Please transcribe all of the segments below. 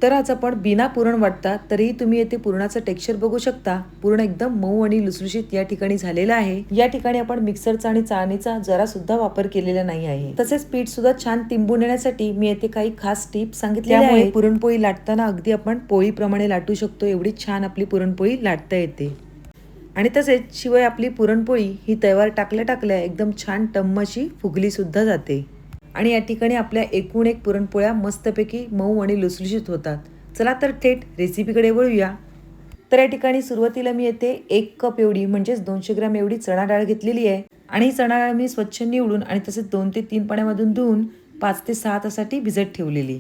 तर आज आपण बिना पुरण वाटता तरीही तुम्ही येथे पुरणाचं टेक्स्चर बघू शकता. पुरण एकदम मऊ आणि लुसलुशीत या ठिकाणी झालेलं आहे. या ठिकाणी आपण मिक्सरचा आणि चाळणीचा जरा सुद्धा वापर केलेला नाही आहे. तसेच पीठ सुद्धा छान तिंबून येण्यासाठी मी येथे काही खास टिप्स सांगितलेल्या आहेत. पुरणपोळी लाटताना अगदी आपण पोळीप्रमाणे लाटू शकतो, एवढी छान आपली पुरणपोळी लाटता येते. आणि तसेच शिवाय आपली पुरणपोळी ही तव्यावर टाकल्या एकदम छान टम्म अशी फुगली सुद्धा जाते. आणि या ठिकाणी आपल्या एकूण एक पुरणपोळ्या मस्तपैकी मऊ आणि लुसलुशीत होतात. चला तर थेट रेसिपीकडे वळूया. तर या ठिकाणी सुरुवातीला मी येथे 1 कप एवढी म्हणजेच 200 ग्रॅम एवढी चणा डाळ घेतलेली आहे. आणि चणा डाळ मी स्वच्छ निवडून आणि तसेच 2 ते 3 पाण्यामधून धुवून 5 ते 6 तासासाठी भिजत ठेवलेली.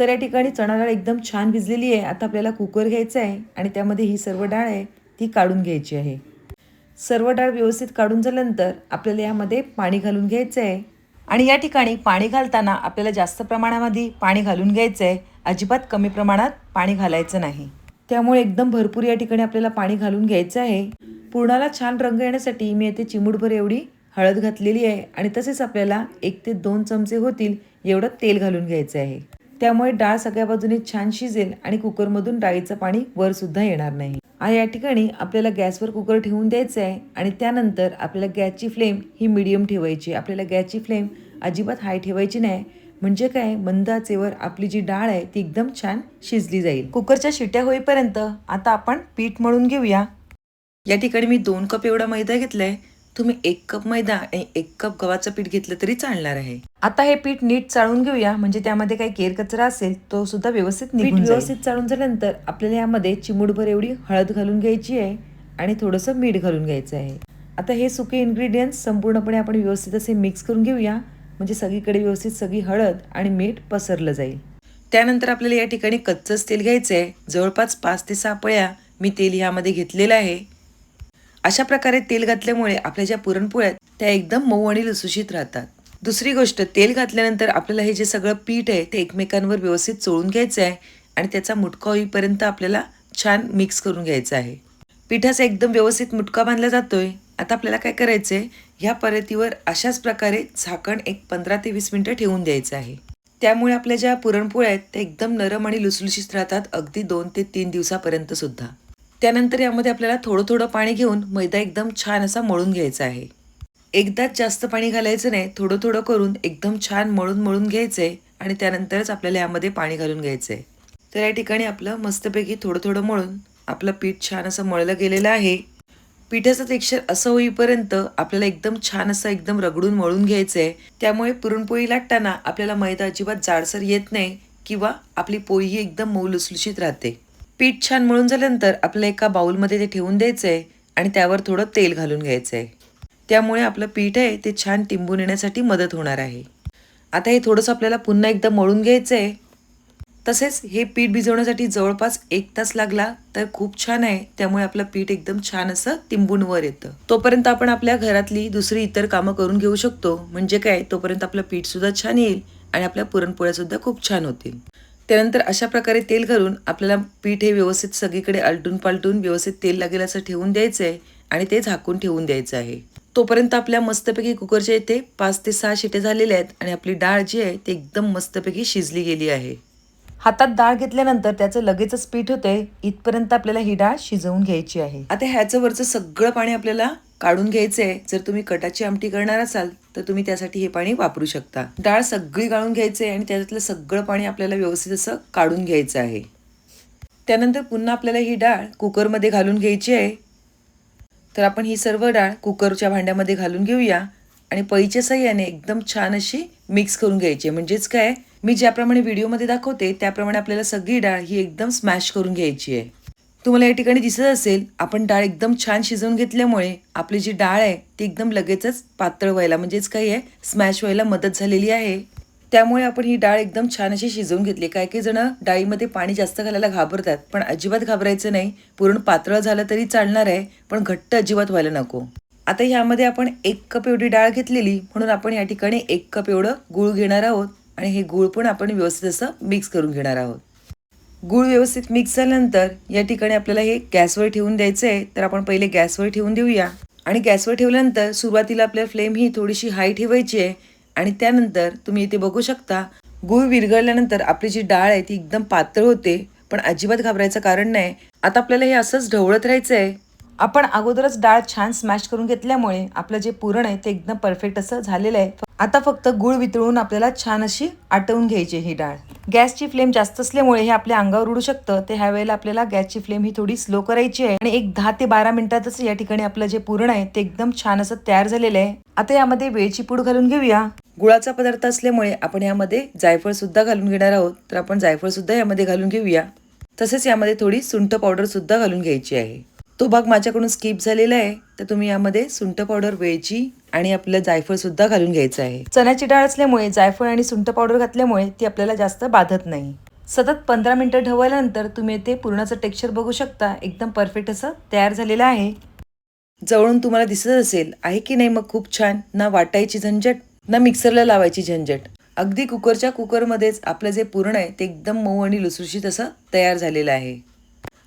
तर या ठिकाणी चणा डाळ एकदम छान भिजलेली आहे. आता आपल्याला कुकर घ्यायचा आहे आणि त्यामध्ये ही सर्व डाळ आहे ती काढून घ्यायची आहे. सर्व डाळ व्यवस्थित काढून झाल्यानंतर आपल्याला यामध्ये पाणी घालून घ्यायचं आहे. आणि या ठिकाणी पाणी घालताना आपल्याला जास्त प्रमाणामध्ये पाणी घालून घ्यायचं आहे, अजिबात कमी प्रमाणात पाणी घालायचं नाही. त्यामुळे एकदम भरपूर या ठिकाणी आपल्याला पाणी घालून घ्यायचं आहे. पुरणाला छान रंग येण्यासाठी मी येथे चिमूटभर एवढी हळद घातलेली आहे आणि तसेच आपल्याला 1 ते 2 चमचे होतील एवढं तेल घालून घ्यायचं आहे. त्यामुळे डाळ सगळ्या बाजूने छान शिजेल आणि कुकरमधून डाळीचं पाणी वर सुद्धा येणार नाही. आणि या ठिकाणी आपल्याला गॅसवर कुकर ठेवून द्यायचं आहे आणि त्यानंतर आपल्याला गॅसची फ्लेम ही मीडियम ठेवायची. आपल्याला गॅसची फ्लेम अजिबात हाय ठेवायची नाही, म्हणजे काय मंद आचेवर आपली जी डाळ आहे ती एकदम छान शिजली जाईल. कुकरच्या शिट्या होईपर्यंत आता आपण पीठ मळून घेऊया. या ठिकाणी मी 2 कप एवढा मैदा घेतलाय. तुम्ही 1 कप मैदा आणि 1 कप गव्हाचं पीठ घेतलं तरी चालणार आहे. आता हे पीठ नीट चाळून घेऊया, म्हणजे त्यामध्ये काही केर कचरा असेल तो सुद्धा व्यवस्थित निघून जाईल. व्यवस्थित चाळून झाल्यानंतर आपल्याला यामध्ये चिमूटभर एवढी हळद घालून घ्यायची आहे आणि थोडंसं मीठ घालून घ्यायचं आहे. आता हे सुके इन्ग्रेडियंट्स संपूर्णपणे आपण व्यवस्थित असे मिक्स करून घेऊया, म्हणजे सगळीकडे व्यवस्थित सगळी हळद आणि मीठ पसरलं जाईल. त्यानंतर आपल्याला या ठिकाणी कच्चंच तेल घ्यायचं आहे. जवळपास 5 ते 6 पळ्या मी तेल यामध्ये घेतलेलं आहे. अशा प्रकारे तेल घातल्यामुळे आपल्या ज्या पुरणपोळ्या त्या एकदम मऊ आणि लुसलुशीत राहतात. दुसरी गोष्ट, तेल घातल्यानंतर आपल्याला हे जे सगळं पीठ आहे ते एकमेकांवर व्यवस्थित चोळून घ्यायचं आहे आणि त्याचा मुटका होईपर्यंत आपल्याला छान मिक्स करून घ्यायचं आहे. पिठाचा एकदम व्यवस्थित मुटका बांधला जातोय. आता आपल्याला काय करायचंय, ह्या परतीवर अशाच प्रकारे झाकण एक 15 ते 20 मिनिटं ठेवून द्यायचं आहे. त्यामुळे आपल्या ज्या पुरणपोळ्या आहेत त्या एकदम नरम आणि लुसलुशीत राहतात, अगदी 2 ते 3 दिवसापर्यंत सुद्धा. त्यानंतर यामध्ये आपल्याला थोडं थोडं पाणी घेऊन मैदा एकदम छान असा मळून घ्यायचा आहे. एकदाच जास्त पाणी घालायचं नाही, थोडं थोडं करून एकदम छान मळून घ्यायचंय आणि त्यानंतरच आपल्याला यामध्ये पाणी घालून घ्यायचंय. तर या ठिकाणी आपलं मस्तपैकी थोडं थोडं मळून आपलं पीठ छान असं मळलं गेलेलं आहे. पिठाचं टेक्स्चर असं होईपर्यंत आपल्याला एकदम छान असं एकदम रगडून मळून घ्यायचंय. त्यामुळे पुरणपोळी लाटताना आपल्याला मैदा अजिबात जाडसर येत नाही किंवा आपली पोळी ही एकदम मऊ लुसलुशीत राहते. पीठ छान मळून झाल्यानंतर आपल्याला एका बाउलमध्ये ते ठेवून द्यायचंय आणि त्यावर थोडं तेल घालून घ्यायचंय. त्यामुळे आपलं पीठ आहे ते छान टिंबून येण्यासाठी मदत होणार आहे. आता हे थोडंसं आपल्याला पुन्हा एकदा मळून घ्यायचंय. तसेच हे पीठ भिजवण्यासाठी जवळपास 1 तास लागला तर खूप छान आहे. त्यामुळे आपलं पीठ एकदम छान असं तिंबून वर येतं. तोपर्यंत आपण आपल्या घरातली दुसरी इतर कामं करून घेऊ शकतो. म्हणजे काय, तोपर्यंत आपलं पीठ सुद्धा छान येईल आणि आपल्या पुरणपोळ्या सुद्धा खूप छान होतील. त्यानंतर अशा प्रकारे तेल घालून आपल्याला पीठ हे व्यवस्थित सगळीकडे आलटून पालटून व्यवस्थित तेल लागेल असं ठेवून द्यायचंय आणि ते झाकून ठेवून द्यायचं आहे. तोपर्यंत आपल्या मस्तपैकी कुकरच्या इथे 5 ते 6 शिट्या झालेल्या आहेत आणि आपली डाळ जी आहे ती एकदम मस्तपैकी शिजली गेली आहे. हातात डाळ घेतल्यानंतर त्याचं लगेचच पीठ होतंय, इथपर्यंत आपल्याला ही डाळ शिजवून घ्यायची आहे. आता ह्याचं वरचं सगळं पाणी आपल्याला काढून घ्यायचंय. जर तुम्ही कटाची आमटी करणार असाल तर तुम्ही त्यासाठी हे पाणी वापरू शकता. डाळ सगळी गाळून घ्यायचंय आणि त्याच्यातलं सगळं पाणी आपल्याला व्यवस्थित असं काढून घ्यायचं आहे. त्यानंतर पुन्हा आपल्याला ही डाळ कुकरमध्ये घालून घ्यायची आहे. तर आपण ही सर्व डाळ कुकरच्या भांड्यामध्ये घालून घेऊया आणि पळीच्या साह्याने एकदम छान अशी मिक्स करून घ्यायची. म्हणजेच काय, मी ज्याप्रमाणे व्हिडिओमध्ये दाखवते त्याप्रमाणे आपल्याला सगळी डाळ ही एकदम स्मॅश करून घ्यायची आहे. तुम्हाला या ठिकाणी दिसत असेल, आपण डाळ एकदम छान शिजवून घेतल्यामुळे आपली जी डाळ आहे ती एकदम लगेचच पातळ व्हायला, म्हणजेच काय आहे, स्मॅश व्हायला मदत झालेली आहे. त्यामुळे आपण ही डाळ एकदम छान अशी शिजवून घेतली. काही जण डाळीमध्ये पाणी जास्त घालायला घाबरतात, पण अजिबात घाबरायचं नाही. पुरण पातळ झालं तरी चालणार आहे, पण घट्ट अजिबात व्हायला नको. आता ह्यामध्ये आपण 1 कप एवढी डाळ घेतलेली, म्हणून आपण या ठिकाणी 1 कप एवढं गूळ घेणार आहोत आणि हे गूळ पण आपण व्यवस्थित असं मिक्स करून घेणार आहोत. गूळ व्यवस्थित मिक्स झाल्यानंतर या ठिकाणी आपल्याला हे गॅसवर ठेवून द्यायचं आहे. तर आपण पहिले गॅसवर ठेवून देऊया आणि गॅसवर ठेवल्यानंतर सुरुवातीला आपल्या फ्लेम ही थोडीशी हाय ठेवायची आहे आणि त्यानंतर तुम्ही इथे बघू शकता गूळ विरघळल्यानंतर आपली जी डाळ आहे ती एकदम पातळ होते, पण अजिबात घाबरायचं कारण नाही. आता आपल्याला हे असंच ढवळत राहायचं आहे. आपण अगोदरच डाळ छान स्मॅश करून घेतल्यामुळे आपलं जे पुरण आहे ते एकदम परफेक्ट असं झालेलं आहे. आता फक्त गूळ वितळून आपल्याला छान अशी आटवून घ्यायची ही डाळ. गॅसची फ्लेम जास्त असल्यामुळे हे आपल्या अंगावर उडू शकतं. ते ह्या वेळेला आपल्याला गॅसची फ्लेम ही थोडी स्लो करायची आहे आणि एक 10 ते 12 मिनिटातच या ठिकाणी आपलं जे पुरण आहे ते एकदम छान असं तयार झालेलं आहे. आता यामध्ये वेलची पूड घालून घेऊया. गुळाचा पदार्थ असल्यामुळे आपण यामध्ये जायफळ सुद्धा घालून घेणार आहोत, तर आपण जायफळ सुद्धा यामध्ये घालून घेऊया. तसेच यामध्ये थोडी सुंठ पावडर सुद्धा घालून घ्यायची आहे. तो भाग माझ्याकडून स्किप झालेला आहे, तर तुम्ही यामध्ये सुंठ पावडर, वेलची आणि आपलं जायफळ सुद्धा घालून घ्यायचं आहे. चण्याची डाळ असल्यामुळे जायफळ आणि सुंठ पावडर घातल्यामुळे ती आपल्याला जास्त बाधत नाही. सतत 15 मिनिटं ढवळल्यानंतर तुम्ही ते पुरणाचं टेक्स्चर बघू शकता. एकदम परफेक्ट असं तयार झालेलं आहे. जवळून तुम्हाला दिसत असेल आहे की नाही मग खूप छान. ना वाटायची झंझट, ना मिक्सरला लावायची झंझट. अगदी कुकरमध्येच आपलं जे पुरण आहे ते एकदम मऊ आणि लुसलुशीत असं तयार झालेलं आहे.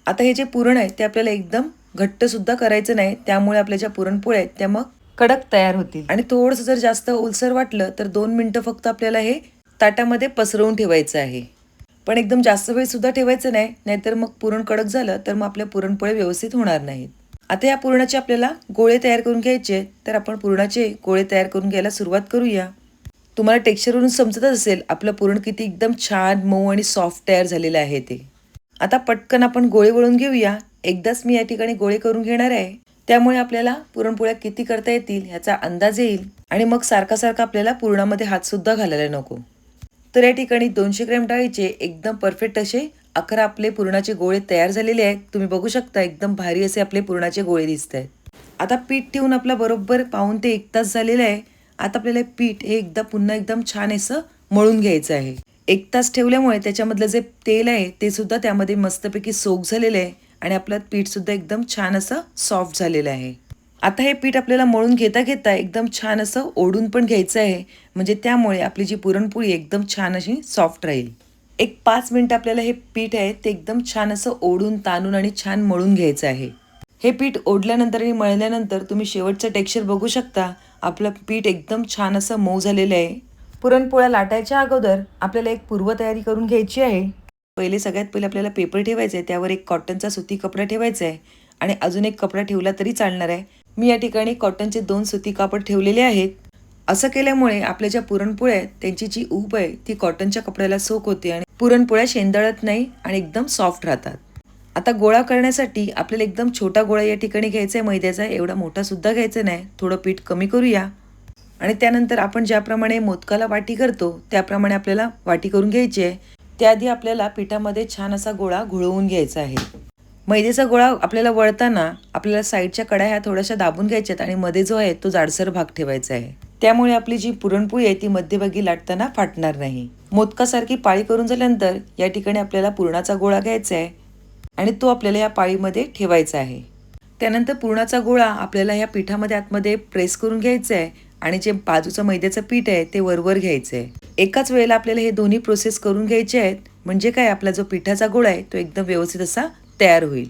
आता हे जे पुरण आहे ते आपल्याला एकदम घट्ट सुद्धा करायचं नाही, त्यामुळे आपल्या ज्या पुरणपोळ्या आहेत त्या मग कडक तयार होतील. आणि थोडंसं जर जास्त ओलसर वाटलं तर 2 मिनिटं फक्त आपल्याला हे ताटामध्ये पसरवून ठेवायचं आहे. पण एकदम जास्त वेळ सुद्धा ठेवायचं नाही, नाहीतर मग पुरण कडक झालं तर मग आपल्या पुरणपोळ्या व्यवस्थित होणार नाहीत. आता या पुरणाचे आपल्याला गोळे तयार करून घ्यायचे, तर आपण पुरणाचे गोळे तयार करून घ्यायला सुरुवात करूया. तुम्हाला टेक्स्चरवरून समजतच असेल आपलं पुरण किती एकदम छान मऊ आणि सॉफ्ट तयार झालेलं आहे ते. आता पटकन आपण गोळे वळून घेऊया. एकदाच मी या ठिकाणी गोळे करून घेणार आहे, त्यामुळे आपल्याला पुरणपोळ्या किती करता येतील ह्याचा अंदाज येईल आणि मग सारखा सारखा आपल्याला पुरणामध्ये हात सुद्धा घालायला नको. तर या ठिकाणी 200 ग्रॅम डाळीचे एकदम परफेक्ट असे 11 आपले पुरणाचे गोळे तयार झालेले आहेत. तुम्ही बघू शकता एकदम भारी असे आपले पुरणाचे गोळे दिसत आहेत. आता पीठ ठेवून आपला बरोबर पाऊण ते 1 तास झालेला आहे. आता आपल्याला पीठ हे पुन्हा एकदम छान असं मळून घ्यायचं आहे. 1 तास ठेवल्यामुळे त्याच्यामधलं जे तेल आहे ते सुद्धा त्यामध्ये मस्तपैकी सोक झालेलं आहे आणि आपलं पीठ सुद्धा एकदम छान असं सॉफ्ट झालेलं आहे. आता हे पीठ आपल्याला मळून घेता घेता एकदम छान असं ओढून पण घ्यायचं आहे, म्हणजे त्यामुळे आपली जी पुरणपोळी एकदम छान अशी सॉफ्ट राहील. एक 5 मिनिट आपल्याला हे पीठ आहे ते एकदम छान असं ओढून ताणून आणि छान मळून घ्यायचं आहे. हे पीठ ओढल्यानंतर आणि मळल्यानंतर तुम्ही शेवटचं टेक्स्चर बघू शकता. आपलं पीठ एकदम छान असं मऊ झालेलं आहे. पुरणपोळ्या लाटायच्या अगोदर आपल्याला एक पूर्वतयारी करून घ्यायची आहे. सगळ्यात पहिले आपल्याला पेपर ठेवायचा आहे, त्यावर एक कॉटनचा सुती कपडा ठेवायचा आहे आणि अजून एक कपडा ठेवला तरी चालणार आहे. मी या ठिकाणी कॉटनचे 2 सुती कापड ठेवलेले आहेत. असं केल्यामुळे आपल्या ज्या पुरणपोळ्या आहेत त्यांची जी ऊब आहे ती कॉटनच्या कपड्याला सोक होते आणि पुरणपोळ्या शेंदळत नाही आणि एकदम सॉफ्ट राहतात. आता गोळा करण्यासाठी आपल्याला एकदम छोटा गोळा या ठिकाणी घ्यायचा आहे मैद्याचा. एवढा मोठा सुद्धा घ्यायचा नाही, थोडं पीठ कमी करूया. आणि त्यानंतर आपण ज्याप्रमाणे मोदकाला वाटी करतो त्याप्रमाणे आपल्याला वाटी करून घ्यायची आहे. त्याआधी आपल्याला पिठामध्ये छान असा गोळा घोळवून घ्यायचा आहे. मैद्याचा गोळा आपल्याला वळताना आपल्याला साईडच्या कड्या ह्या थोड्याशा दाबून घ्यायच्यात आणि मध्ये जो आहे तो जाडसर भाग ठेवायचा आहे. त्यामुळे आपली जी पुरणपोळी आहे ती मध्यभागी लाटताना फाटणार नाही. मोदकासारखी पाळी करून झाल्यानंतर या ठिकाणी आपल्याला पुरणाचा गोळा घ्यायचा आहे आणि तो आपल्याला या पाळीमध्ये ठेवायचा आहे. त्यानंतर पुरणाचा गोळा आपल्याला या पिठामध्ये आतमध्ये प्रेस करून घ्यायचा आहे आणि जे बाजूचं मैद्याचं पीठ आहे ते वरवर घ्यायचं आहे. एकाच वेळेला आपल्याला हे दोन्ही प्रोसेस करून घ्यायचे आहेत, म्हणजे काय आपला जो पिठाचा गोळा आहे तो एकदम व्यवस्थित असा तयार होईल.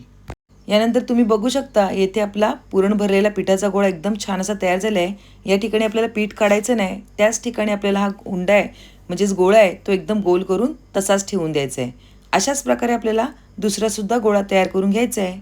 यानंतर तुम्ही बघू शकता येथे आपला पुरण भरलेला पिठाचा गोळा एकदम छान असा तयार झाला आहे. या ठिकाणी आपल्याला पीठ काढायचं नाही, त्याच ठिकाणी आपल्याला हा उंडा आहे म्हणजेच गोळा आहे तो एकदम गोल करून तसाच ठेवून द्यायचा आहे. अशाच प्रकारे आपल्याला दुसरा सुद्धा गोळा तयार करून घ्यायचा आहे.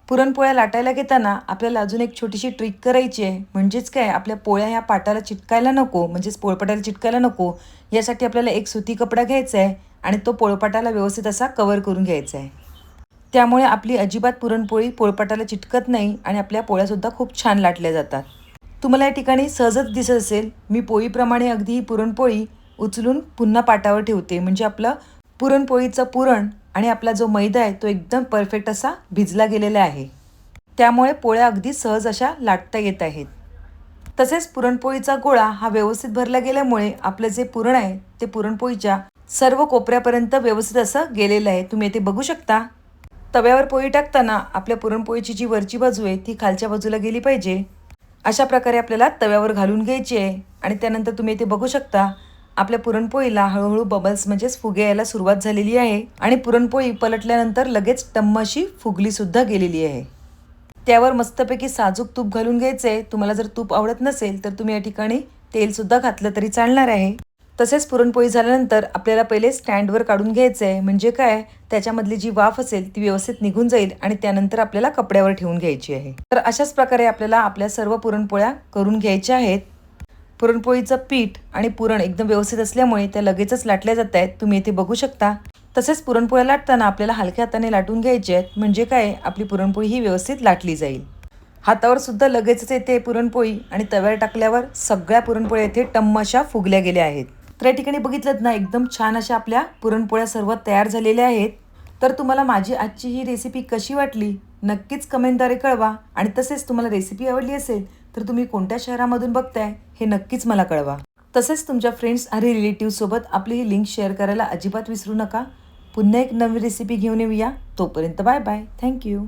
पुरणपोळ्या लाटायला घेताना आपल्याला अजून एक छोटीशी ट्रिक करायची आहे, म्हणजेच काय आपल्या पोळ्या ह्या पाटाला चिटकायला नको, म्हणजेच पोळपाटाला चिटकायला नको यासाठी आपल्याला एक सुती कपडा घ्यायचा आहे आणि तो पोळपाटाला व्यवस्थित असा कव्हर करून घ्यायचा आहे. त्यामुळे आपली अजिबात पुरणपोळी पोळपाटाला चिटकत नाही आणि आपल्या पोळ्यासुद्धा खूप छान लाटल्या जातात. तुम्हाला या ठिकाणी सहजच दिसत असेल मी पोळीप्रमाणे अगदी ही पुरणपोळी उचलून पुन्हा पाटावर ठेवते, म्हणजे आपलं पुरणपोळीचं पुरण आणि आपला जो मैदा आहे तो एकदम परफेक्ट असा भिजला गेलेला आहे. त्यामुळे पोळ्या अगदी सहज अशा लाटता येत आहेत. तसेच पुरणपोळीचा गोळा हा व्यवस्थित भरला गेल्यामुळे आपलं जे पुरण आहे ते पुरणपोळीच्या सर्व कोपऱ्यापर्यंत व्यवस्थित असं गेलेलं आहे. तुम्ही इथे बघू शकता. तव्यावर पोळी टाकताना आपल्या पुरणपोळीची जी वरची बाजू आहे ती खालच्या बाजूला गेली पाहिजे. अशा प्रकारे आपल्याला तव्यावर घालून घ्यायची आहे आणि त्यानंतर तुम्ही इथे बघू शकता आपल्या पुरणपोळीला हळूहळू बबल्स म्हणजेच फुगे यायला सुरुवात झालेली आहे आणि पुरणपोळी पलटल्यानंतर लगेच टम्म अशी फुगली सुद्धा गेलेली आहे. त्यावर मस्तपैकी साजूक तूप घालून घ्यायचंय. तुम्हाला जर तूप आवडत नसेल तर तुम्ही या ठिकाणी तेल सुद्धा घातलं तरी चालणार आहे. तसेच पुरणपोळी झाल्यानंतर आपल्याला पहिले स्टँडवर काढून घ्यायचं आहे. म्हणजे काय, त्याच्यामधली जी वाफ असेल ती व्यवस्थित निघून जाईल आणि त्यानंतर आपल्याला कपड्यावर ठेवून घ्यायची आहे. तर अशाच प्रकारे आपल्याला आपल्या सर्व पुरणपोळ्या करून घ्यायच्या आहेत. पुरणपोळीचं पीठ आणि पुरण एकदम व्यवस्थित असल्यामुळे त्या लगेचच लाटल्या जात आहेत. तुम्ही इथे बघू शकता. तसेच पुरणपोळ्या लाटताना आपल्याला हलक्या हाताने लाटून घ्यायचे आहेत. म्हणजे काय, आपली पुरणपोळी ही व्यवस्थित लाटली जाईल. हातावर सुद्धा लगेचच येते पुरणपोळी आणि तव्यावर टाकल्यावर सगळ्या पुरणपोळ्या इथे टम्म अशा फुगल्या गेल्या आहेत. तर या ठिकाणी बघितलं ना, एकदम छान अशा आपल्या पुरणपोळ्या सर्व तयार झालेल्या आहेत. तर तुम्हाला माझी आजची ही रेसिपी कशी वाटली नक्कीच कमेंटद्वारे कळवा. आणि तसेच तुम्हाला रेसिपी आवडली असेल तर तुम्ही कोणत्या शहरामधून बघताय हे नक्कीच मला कळवा. तसेच तुमच्या फ्रेंड्स आणि रिलेटिव्हसोबत आपली ही लिंक शेअर करायला अजिबात विसरू नका. पुन्हा एक नवी रेसिपी घेऊन येऊया. तोपर्यंत बाय बाय. थँक्यू.